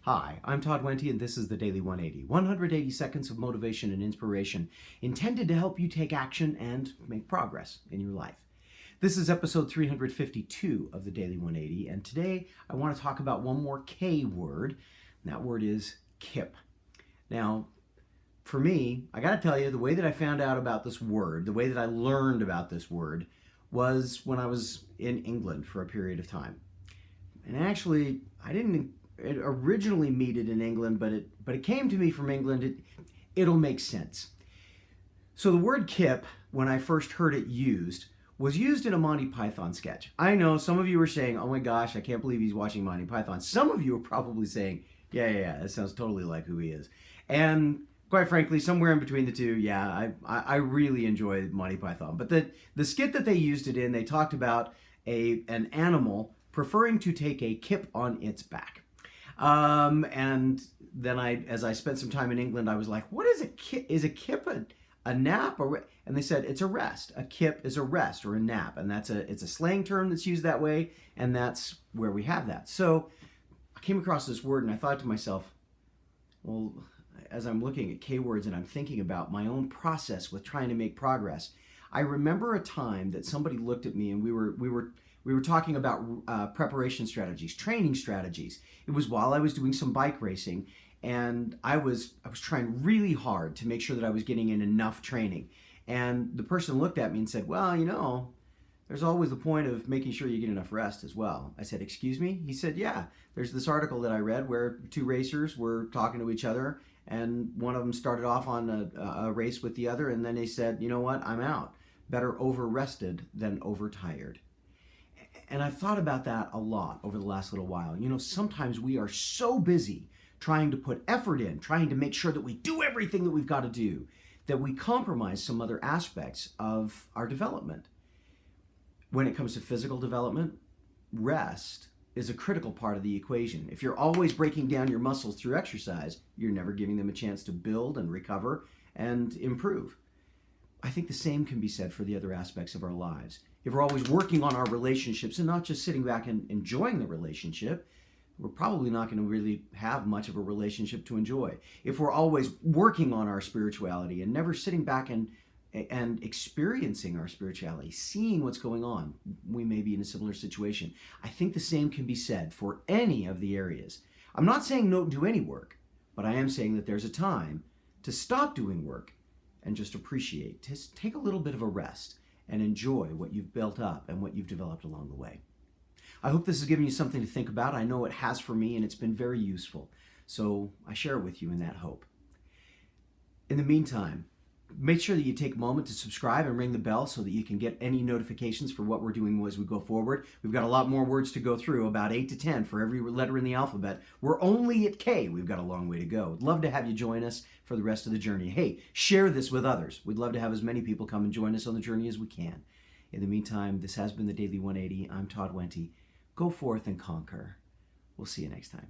Hi, I'm Todd Wente, and this is the Daily 180. 180 seconds of motivation and inspiration intended to help you take action and make progress in your life. This is episode 352 of the Daily 180, and today I want to talk about one more K word, and that word is KIP. Now, for me, I got to tell you, the way that I found out about this word, the way that I learned about this word, was when I was in England for a period of time. And actually, I didn't originally meet it in England, but it came to me from England. It'll make sense. So the word KIP, when I first heard it used, was used in a Monty Python sketch. I know some of you are saying, "Oh my gosh, I can't believe he's watching Monty Python." Some of you are probably saying, "Yeah, that sounds totally like who he is." And quite frankly, somewhere in between the two, yeah, I really enjoy Monty Python. But the skit that they used it in, they talked about an animal preferring to take a kip on its back. And then as I spent some time in England, I was like, what is a kip? Is a kip a nap? And they said it's a rest. A kip is a rest or a nap. And it's a slang term that's used that way. And that's where we have that. So I came across this word and I thought to myself, well, as I'm looking at K words and I'm thinking about my own process with trying to make progress, I remember a time that somebody looked at me and we were talking about preparation strategies, training strategies. It was while I was doing some bike racing, and I was trying really hard to make sure that I was getting in enough training. And the person looked at me and said, well, there's always the point of making sure you get enough rest as well. I said, excuse me? He said, yeah, there's this article that I read where two racers were talking to each other, and one of them started off on a race with the other, and then they said, you know what, I'm out. Better over-rested than overtired. And I've thought about that a lot over the last little while. Sometimes we are so busy trying to put effort in, trying to make sure that we do everything that we've got to do, that we compromise some other aspects of our development. When it comes to physical development, rest is a critical part of the equation. If you're always breaking down your muscles through exercise, you're never giving them a chance to build and recover and improve. I think the same can be said for the other aspects of our lives. If we're always working on our relationships and not just sitting back and enjoying the relationship, we're probably not going to really have much of a relationship to enjoy. If we're always working on our spirituality and never sitting back and experiencing our spirituality, seeing what's going on, we may be in a similar situation. I think the same can be said for any of the areas. I'm not saying don't do any work, but I am saying that there's a time to stop doing work and just appreciate, to take a little bit of a rest and enjoy what you've built up and what you've developed along the way. I hope this has given you something to think about. I know it has for me, and it's been very useful. So I share it with you in that hope. In the meantime, make sure that you take a moment to subscribe and ring the bell so that you can get any notifications for what we're doing as we go forward. We've got a lot more words to go through, about 8 to 10 for every letter in the alphabet. We're only at K. We've got a long way to go. I'd love to have you join us for the rest of the journey. Hey, share this with others. We'd love to have as many people come and join us on the journey as we can. In the meantime, this has been the Daily 180. I'm Todd Wente. Go forth and conquer. We'll see you next time.